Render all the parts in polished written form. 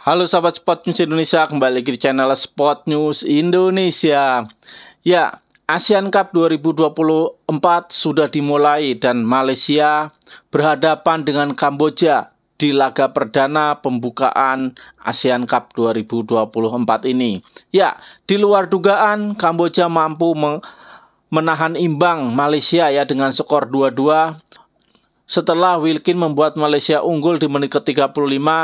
Halo sahabat Sport News Indonesia, kembali lagi di channel Sport News Indonesia. Ya, ASEAN Cup 2024 sudah dimulai dan Malaysia berhadapan dengan Kamboja di laga perdana pembukaan ASEAN Cup 2024 ini. Ya, di luar dugaan Kamboja mampu menahan imbang Malaysia ya dengan skor 2-2. Setelah Wilkin membuat Malaysia unggul di menit ke-35,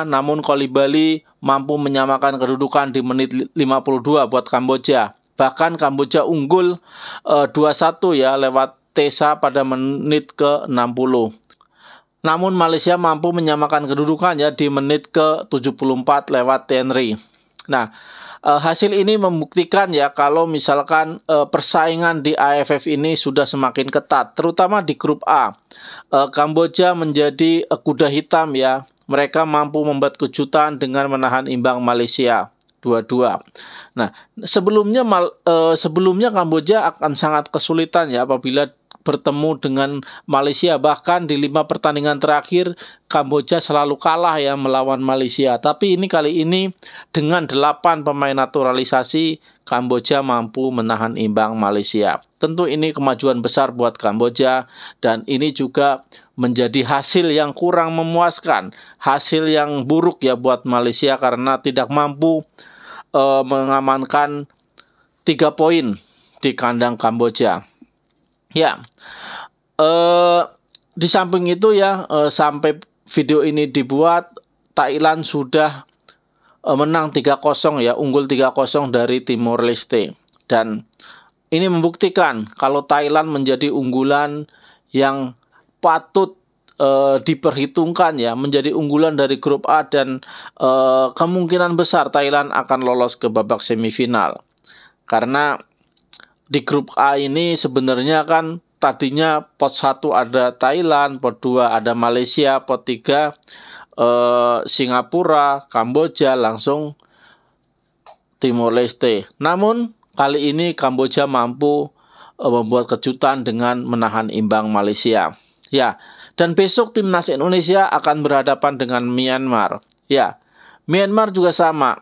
namun Kolibali mampu menyamakan kedudukan di menit 52 buat Kamboja. Bahkan Kamboja unggul 2-1 ya lewat Tesa pada menit ke-60. Namun Malaysia mampu menyamakan kedudukan ya di menit ke-74 lewat Tenri. Nah, hasil ini membuktikan ya kalau misalkan persaingan di AFF ini sudah semakin ketat, terutama di grup A. Kamboja menjadi kuda hitam ya. Mereka mampu membuat kejutan dengan menahan imbang Malaysia 2-2. Nah, sebelumnya Kamboja akan sangat kesulitan ya apabila bertemu dengan Malaysia. Bahkan di 5 pertandingan terakhir Kamboja selalu kalah ya melawan Malaysia. Tapi kali ini dengan 8 pemain naturalisasi Kamboja mampu menahan imbang Malaysia. Tentu ini kemajuan besar buat Kamboja dan ini juga menjadi hasil yang kurang memuaskan, hasil yang buruk ya buat Malaysia karena tidak mampu mengamankan 3 poin di kandang Kamboja. Ya, di samping itu ya, sampai video ini dibuat, Thailand sudah menang 3-0 ya, unggul 3-0 dari Timor Leste. Dan ini membuktikan kalau Thailand menjadi unggulan yang patut diperhitungkan ya, menjadi unggulan dari grup A dan kemungkinan besar Thailand akan lolos ke babak semifinal. Karena di grup A ini sebenarnya kan tadinya pot 1 ada Thailand, pot 2 ada Malaysia, pot 3 Singapura, Kamboja, langsung Timor Leste. Namun kali ini Kamboja mampu membuat kejutan dengan menahan imbang Malaysia. Ya, dan besok timnas Indonesia akan berhadapan dengan Myanmar. Ya, Myanmar juga sama.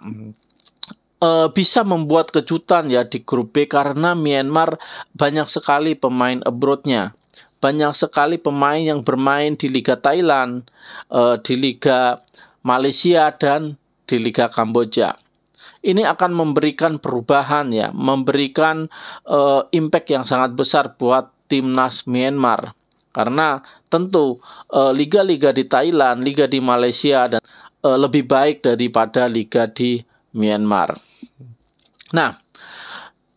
Bisa membuat kejutan ya di grup B karena Myanmar banyak sekali pemain abroad-nya. Banyak sekali pemain yang bermain di Liga Thailand, di Liga Malaysia dan di Liga Kamboja. Ini akan memberikan perubahan ya, memberikan impact yang sangat besar buat timnas Myanmar. Karena tentu liga-liga di Thailand, liga di Malaysia dan lebih baik daripada liga di Myanmar. Nah,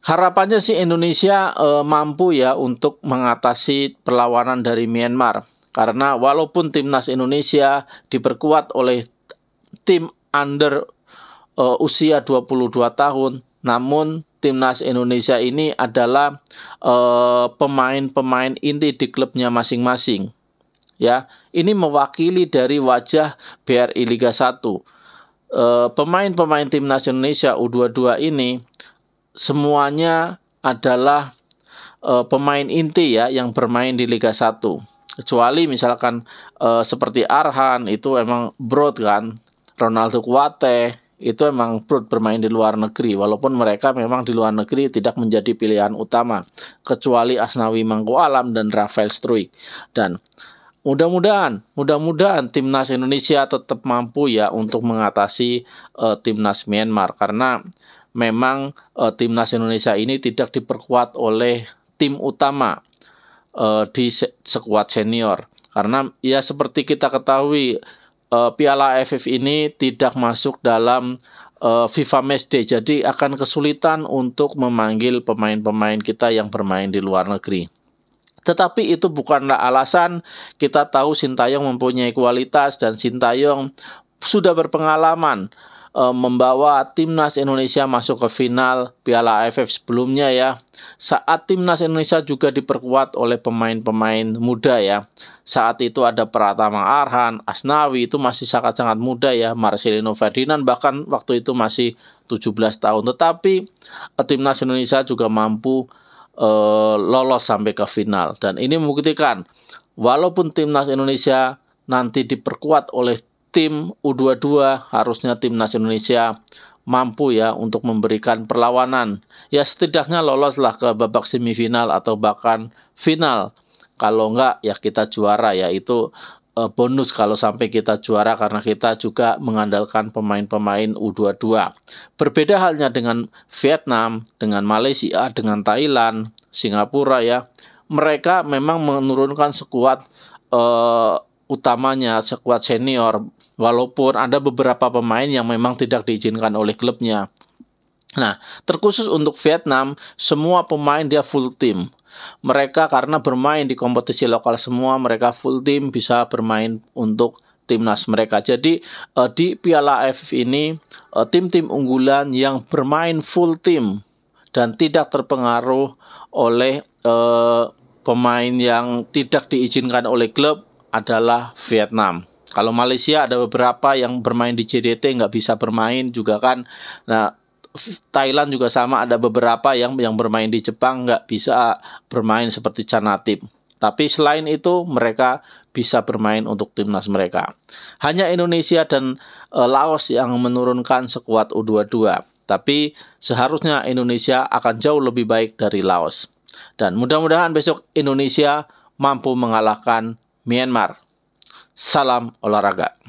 harapannya sih Indonesia mampu ya untuk mengatasi perlawanan dari Myanmar. Karena walaupun timnas Indonesia diperkuat oleh tim under usia 22 tahun, namun timnas Indonesia ini adalah pemain-pemain inti di klubnya masing-masing. Ya, ini mewakili dari wajah BRI Liga 1. Pemain-pemain timnas Indonesia U22 ini semuanya adalah pemain inti ya yang bermain di Liga 1. Kecuali misalkan seperti Arhan itu emang broad kan, Ronaldo Kuate itu emang broad bermain di luar negeri, walaupun mereka memang di luar negeri tidak menjadi pilihan utama, kecuali Asnawi Mangko Alam dan Rafael Struijk. Dan mudah-mudahan timnas Indonesia tetap mampu ya untuk mengatasi timnas Myanmar karena memang timnas Indonesia ini tidak diperkuat oleh tim utama di skuad senior. Karena ya seperti kita ketahui Piala AFF ini tidak masuk dalam FIFA Matchday, jadi akan kesulitan untuk memanggil pemain-pemain kita yang bermain di luar negeri. Tetapi itu bukanlah alasan. Kita tahu Sintayong mempunyai kualitas dan Sintayong sudah berpengalaman membawa timnas Indonesia masuk ke final Piala AFF sebelumnya ya. Saat timnas Indonesia juga diperkuat oleh pemain-pemain muda ya. Saat itu ada Pratama Arhan, Asnawi itu masih sangat-sangat muda ya. Marcelino Ferdinand bahkan waktu itu masih 17 tahun. Tetapi timnas Indonesia juga mampu lolos sampai ke final. Dan ini membuktikan walaupun timnas Indonesia nanti diperkuat oleh tim U22, harusnya timnas Indonesia mampu ya untuk memberikan perlawanan. Ya setidaknya loloslah ke babak semifinal atau bahkan final. Kalau enggak ya kita juara ya, itu bonus kalau sampai kita juara karena kita juga mengandalkan pemain-pemain U22. Berbeda halnya dengan Vietnam, dengan Malaysia, dengan Thailand, Singapura ya. Mereka memang menurunkan skuad utamanya, skuad senior, walaupun ada beberapa pemain yang memang tidak diizinkan oleh klubnya. Nah, terkhusus untuk Vietnam, semua pemain dia full team. Mereka karena bermain di kompetisi lokal semua, mereka full team bisa bermain untuk timnas mereka. Jadi di Piala AFF ini tim-tim unggulan yang bermain full team dan tidak terpengaruh oleh pemain yang tidak diizinkan oleh klub adalah Vietnam. Kalau Malaysia ada beberapa yang bermain di JDT nggak bisa bermain juga kan. Nah, Thailand juga sama, ada beberapa yang bermain di Jepang nggak bisa bermain seperti Canatip. Tapi selain itu mereka bisa bermain untuk timnas mereka. Hanya Indonesia dan Laos yang menurunkan skuad U22. Tapi seharusnya Indonesia akan jauh lebih baik dari Laos. Dan mudah-mudahan besok Indonesia mampu mengalahkan Myanmar. Salam olahraga.